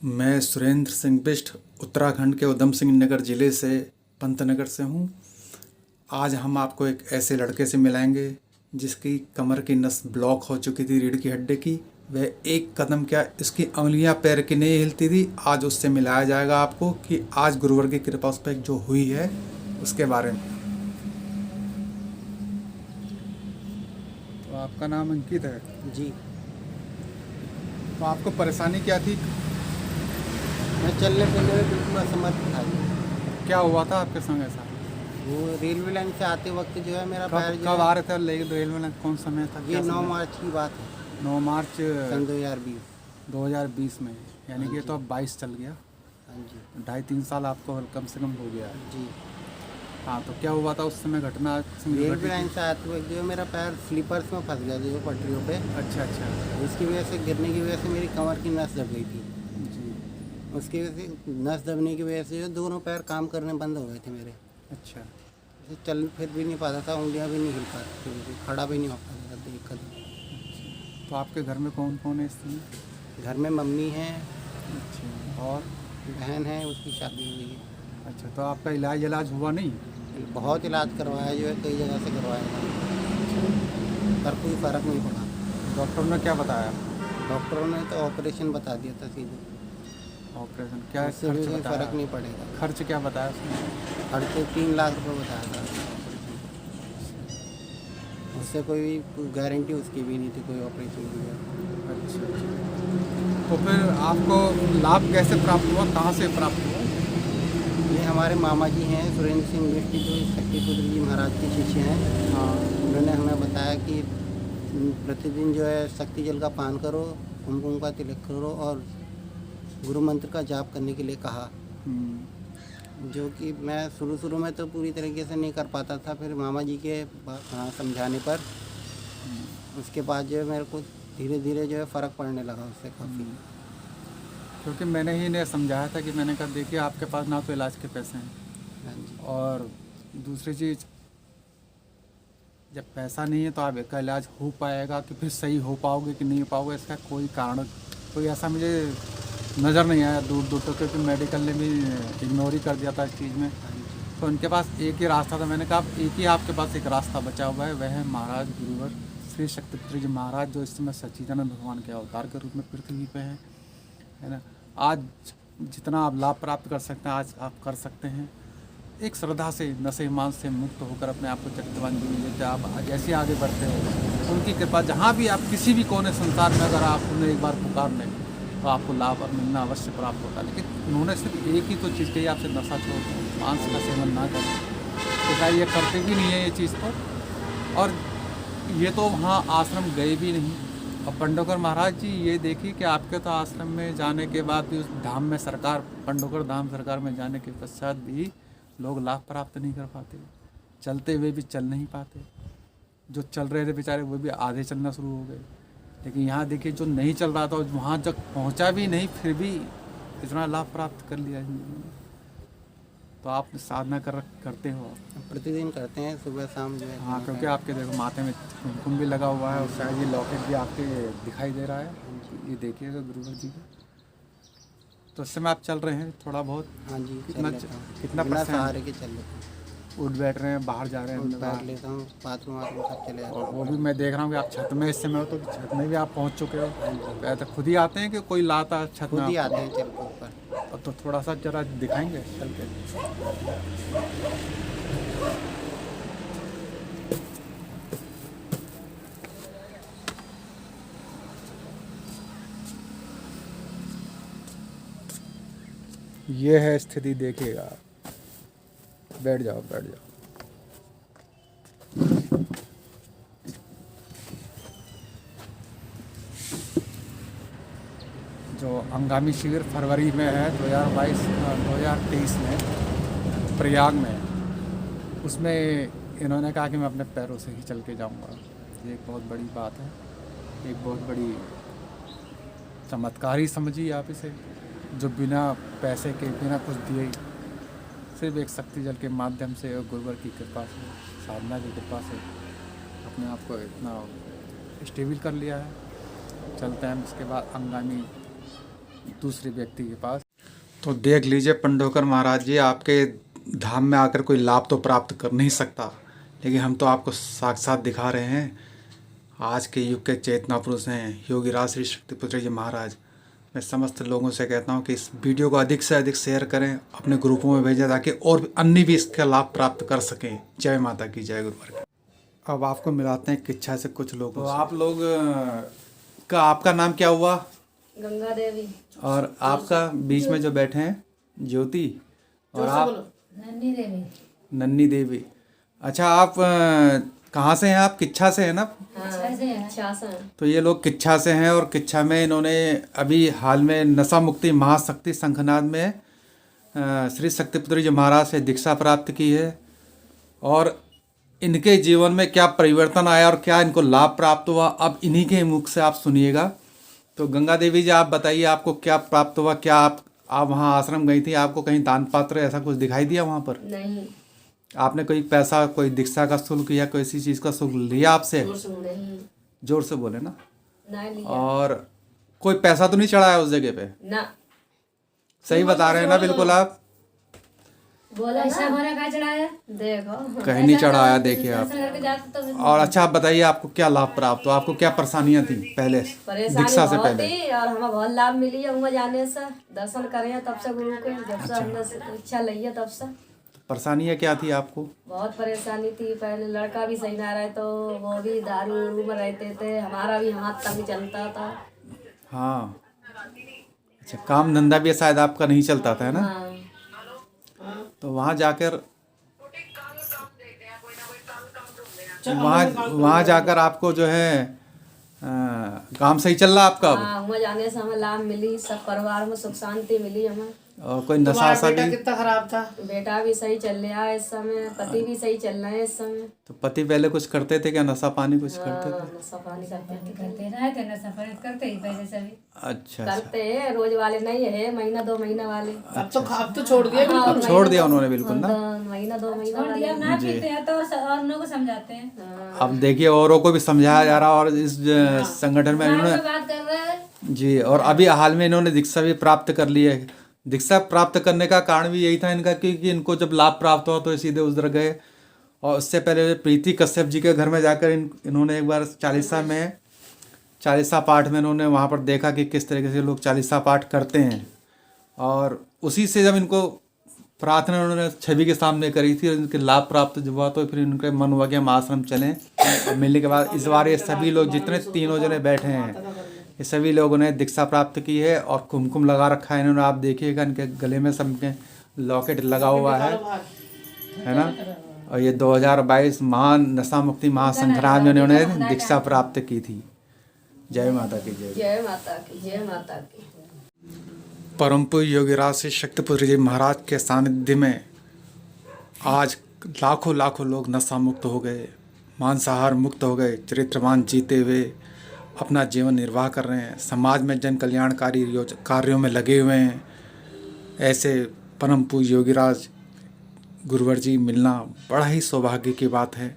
मैं सुरेंद्र सिंह बिष्ट उत्तराखंड के उधम सिंह नगर ज़िले से पंतनगर से हूँ। आज हम आपको एक ऐसे लड़के से मिलाएंगे जिसकी कमर की नस ब्लॉक हो चुकी थी, रीढ़ की हड्डी की। वह एक कदम क्या, इसकी उंगलियां पैर की नहीं हिलती थी। आज उससे मिलाया जाएगा आपको कि आज गुरुवर की कृपा उस पर जो हुई है उसके बारे में। तो आपका नाम अंकित है, जी। तो आपको परेशानी क्या थी? मैं चलने फिरने में बिल्कुल असमर्थ था जी। क्या हुआ था आपके संग ऐसा? वो रेलवे लाइन से आते वक्त जो है मेरा पैर कब जो कब है, आ रहे थे? रेलवे में कौन समय था, ये क्या 9 समय? मार्च की बात है, 9 मार्च सन 2020। 2020 में, यानी कि ये हाँ तो अब 22 चल गया। हाँ जी। 2.5-3 साल आपको कम से कम हो गया है। जी। हाँ, तो क्या हुआ था उस समय, घटना रेलवे घटी लाइन थी? से आते वक्त जो है मेरा पैर स्लीपर्स में फंस गया जो पटरियों पे। अच्छा अच्छा। इसकी वजह से, गिरने की वजह से मेरी कमर की नस दब गई थी। जी। उसकी वजह से, नस दबने की वजह से जो दोनों पैर काम करने बंद हो गए थे मेरे। अच्छा। जैसे चल फिर भी नहीं पाता था, उंगलियां भी नहीं हिल पाती थी, खड़ा भी नहीं हो पाता था एक कदम। तो आपके घर में कौन कौन है इस समय? घर में मम्मी है, अच्छा, और? बहन है, उसकी शादी हुई है। अच्छा, तो आपका इलाज हुआ नहीं? बहुत इलाज करवाया जो है, कई जगह से करवाया, पर कोई फ़र्क नहीं पड़ा। डॉक्टर ने क्या बताया? डॉक्टरों ने तो ऑपरेशन बता दिया था सीधे। ऑपरेशन क्या उससे भी खर्च कोई बताया? फ़र्क नहीं पड़ेगा। खर्च क्या बताया उसने? खर्च 3 लाख रुपए बताया था ऑपरेशन। उससे कोई गारंटी उसकी भी नहीं थी कोई ऑपरेशन की। अच्छा अच्छा। तो फिर आपको लाभ कैसे प्राप्त हुआ, कहाँ से प्राप्त हुआ? ये हमारे मामा जी हैं, सुरेंद्र सिंह बिष्ट, जो शक्तिपुत्र जी महाराज के शिष्य हैं। हाँ। उन्होंने हमें बताया कि प्रतिदिन जो है शक्ति जल का पान करो, कुमकुम का तिलक करो और गुरु मंत्र का जाप करने के लिए कहा। जो कि मैं शुरू में तो पूरी तरीके से नहीं कर पाता था, फिर मामा जी के समझाने पर उसके बाद जो है मेरे को धीरे धीरे जो है फ़र्क पड़ने लगा उससे काफ़ी। क्योंकि मैंने ही इन्हें समझाया था कि मैंने कहा देखिए, आपके पास ना तो इलाज के पैसे हैं, हाँ जी। और दूसरी चीज़, जब पैसा नहीं है तो आप का इलाज हो पाएगा कि फिर सही हो पाओगे कि नहीं हो पाओगे, इसका कोई कारण, कोई ऐसा मुझे नज़र नहीं आया दूर दूर तक, क्योंकि मेडिकल ने भी इग्नोर ही कर दिया था इस चीज़ में। हाँ जी। तो उनके पास एक ही रास्ता था। मैंने कहा अब एक ही आपके पास एक रास्ता बचा हुआ है, वह है महाराज गुरुवर श्री शक्तिपुत्र जी महाराज, जो इस समय सच्चिदानंद भगवान के अवतार के रूप में पृथ्वी पे हैं, है ना। आज जितना आप लाभ प्राप्त कर सकते हैं आज आप कर सकते हैं। एक श्रद्धा से, नशे मान से मुक्त होकर अपने आप को चरित्रवान जीवन लेते आप जैसे आगे बढ़ते हो, उनकी कृपा जहाँ भी आप किसी भी कोने संसार में अगर आप उन्हें एक बार पुकार लें तो आपको लाभ और मिलना अवश्य प्राप्त होता है। लेकिन उन्होंने सिर्फ एक ही तो चीज़ कही, आपसे नशा छोड़ दो, मांस का सेवन ना करें। तो क्या ये करते भी नहीं है ये चीज़ तो, और ये तो वहाँ आश्रम गए भी नहीं। और पंडोकर महाराज जी, ये देखिए कि आपके तो आश्रम में जाने के बाद भी, उस धाम में सरकार, पंडोकर धाम सरकार में जाने के पश्चात भी लोग लाभ प्राप्त नहीं कर पाते, चलते हुए भी चल नहीं पाते। जो चल रहे थे बेचारे वो भी आधे चलना शुरू हो गए। लेकिन यहाँ देखिए, जो नहीं चल रहा था वहाँ जब पहुँचा भी नहीं, फिर भी इतना लाभ प्राप्त कर लिया जिंदगी में। तो आप साधना करते हो? प्रतिदिन करते हैं, सुबह शाम जो है। हाँ, क्योंकि आपके देखो माथे में कुमकुम भी लगा हुआ है, और शायद ये लॉकेट भी आपके दिखाई दे रहा है, ये देखिएगा गुरुवर जी का। तो उस समय आप चल रहे हैं थोड़ा बहुत? हाँ जी, कितना चल लेता हूँ, कितना बिना परसेंट? सहारे के चल लेता हूँ। उठ बैठ रहे हैं, बाहर जा रहे हैं, बैठ लेता हूँ, बाथरूम वाथरूम सब चले जाता और हूँ। वो भी मैं देख रहा हूँ कि आप छत में इस समय हो, तो छत में भी आप पहुँच चुके हो। तो खुद ही आते हैं कि कोई लाता है छत खुद में ही आपको? आते हैं चल के ऊपर। तो थोड़ा सा जरा दिखाएंगे चल के? ये है स्थिति, देखिएगा आप। बैठ जाओ बैठ जाओ। जो अंगामी शिविर फरवरी में है 2023 में प्रयाग में, उसमें इन्होंने कहा कि मैं अपने पैरों से ही चल के जाऊंगा। ये एक बहुत बड़ी बात है, एक बहुत बड़ी चमत्कार ही समझिए आप इसे, जो बिना पैसे के, बिना कुछ दिए, सिर्फ एक शक्ति जल के माध्यम से और गुरुवर की कृपा से, साधना की कृपा से अपने आप को इतना स्टेबल कर लिया है। चलते हैं। इसके बाद अंगामी दूसरे व्यक्ति के पास। तो देख लीजिए पंडोकर महाराज जी, आपके धाम में आकर कोई लाभ तो प्राप्त कर नहीं सकता, लेकिन हम तो आपको साक्षात दिखा रहे हैं। आज के युग के चेतना पुरुष हैं योगीराज श्री शक्तिपुत्र जी महाराज। मैं समस्त लोगों से कहता हूं कि इस वीडियो को अधिक से अधिक शेयर करें, अपने ग्रुपों में भेजें, ताकि और अन्य भी इसका लाभ प्राप्त कर सकें। जय माता की, जय गुरुवर। अब आपको मिलाते हैं किच्छा से कुछ लोग। तो आप लोग का आपका नाम क्या हुआ? गंगा देवी। और आपका बीच में जो बैठे हैं ज्योति, और आप? नन्नी देवी। नन्नी देवी। अच्छा, आप कहाँ से हैं? आप किच्छा से हैं ना? किच्छा से। तो ये लोग किच्छा से हैं, और किच्छा में इन्होंने अभी हाल में नशा मुक्ति महाशक्ति संघनाद में श्री शक्तिपुत्र जी महाराज से दीक्षा प्राप्त की है। और इनके जीवन में क्या परिवर्तन आया और क्या इनको लाभ प्राप्त हुआ, अब इन्हीं के मुख से आप सुनिएगा। तो गंगा देवी जी, आप बताइए आपको क्या प्राप्त हुआ? क्या आप वहाँ आश्रम गई थी, आपको कहीं दान पात्र ऐसा कुछ दिखाई दिया वहाँ पर? नहीं। आपने कोई पैसा, कोई दीक्षा का शुल्क या कोई ऐसी चीज़ का शुल्क लिया आपसे? नहीं। जोर से बोले ना। नहीं लिया। और कोई पैसा तो नहीं चढ़ाया उस जगह पे? ना। सही बता रहे हैं ना बिल्कुल आप? बोला ऐसा हमारा कहाँ चढ़ाया? देखो कहीं नहीं चढ़ाया, देखिए आप। करके जाते तो और अच्छा, आप बताइए आपको क्या लाभ प्राप्त हुआ, आपको क्या परेशानियां थी पहले दीक्षा से बहुत पहले? थी और हमें बहुत लाभ मिली है वहाँ जाने से। दर्शन करे तब से गुरु के, जब से हमने इच्छा ली है तब से। परेशानियां क्या थी आपको? बहुत परेशानी थी। पहले लड़का भी सही ना रहे तो वो भी दारू उरू में रहते थे, हमारा भी हाथ तंग चलता था। हाँ, अच्छा, काम धंधा भी शायद आपका नहीं चलता था, है ना? हाँ। तो वहाँ जाकर वहाँ जाकर आपको जो है काम सही चल रहा आपका अब? हाँ, वहाँ जाने से हमें लाभ मिली, सब परिवार में सुख शांति मिली हमें। और कोई नशा वशा भी? कितना खराब था? बेटा भी सही चल रहा है इस समय, पति भी सही चल रहे हैं इस समय। तो पति पहले कुछ करते थे क्या, नशा पानी कुछ करते थे? नशा पानी करते रहे थे, नशा पानी करते ही पहले से भी। अच्छा, करते हैं, रोज वाले नहीं है, महीना 2 महीना वाले। अब तो छोड़ दिया। अब छोड़ दिया उन्होंने बिल्कुल ना? महीना 2 महीना छोड़ दिया, ना पीते हैं तो और लोगों को समझाते हैं। अब देखिए औरों को भी समझाया जा रहा, और इस संगठन में इन्होंने बात कर रहे हैं जी, और अभी हाल में इन्होंने दीक्षा भी प्राप्त कर ली है। दीक्षा प्राप्त करने का कारण भी यही था इनका कि इनको जब लाभ प्राप्त हुआ तो सीधे उधर गए। और उससे पहले प्रीति कश्यप जी के घर में जाकर इन्होंने एक बार चालीसा पाठ में इन्होंने वहाँ पर देखा कि किस तरीके से लोग चालीसा पाठ करते हैं। और उसी से जब इनको प्रार्थना उन्होंने छवि के सामने करी थी और इनके लाभ प्राप्त जब हुआ, तो फिर इनके मन हुआ कि हम आश्रम चलें। और मिलने के बाद इस बार ये सभी लोग जितने 3 जने बैठे हैं, ये सभी लोगों ने दीक्षा प्राप्त की है और कुमकुम लगा रखा है इन्होंने। आप देखिएगा इनके गले में सबके लॉकेट लगा हुआ है ना? और ये 2022 महान नशा मुक्ति महासंग्राम में इन्होंने दीक्षा प्राप्त की थी। जय माता की, जय। जय माता की, जय माता की। परम पूज्य योगीराज श्री शक्तिपुत्र जी महाराज के सानिध्य में आज लाखों लाखों लोग नशा मुक्त हो गए, मांसाहार मुक्त हो गए, चरित्रवान जीते हुए अपना जीवन निर्वाह कर रहे हैं, समाज में जन कल्याणकारी कार्यों में लगे हुए हैं। ऐसे परम पूज्य योगीराज गुरुवर जी मिलना बड़ा ही सौभाग्य की बात है।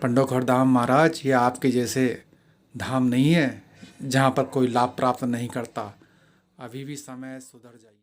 पंडोखर धाम महाराज, ये आपके जैसे धाम नहीं है जहाँ पर कोई लाभ प्राप्त नहीं करता। अभी भी समय सुधर जाइए।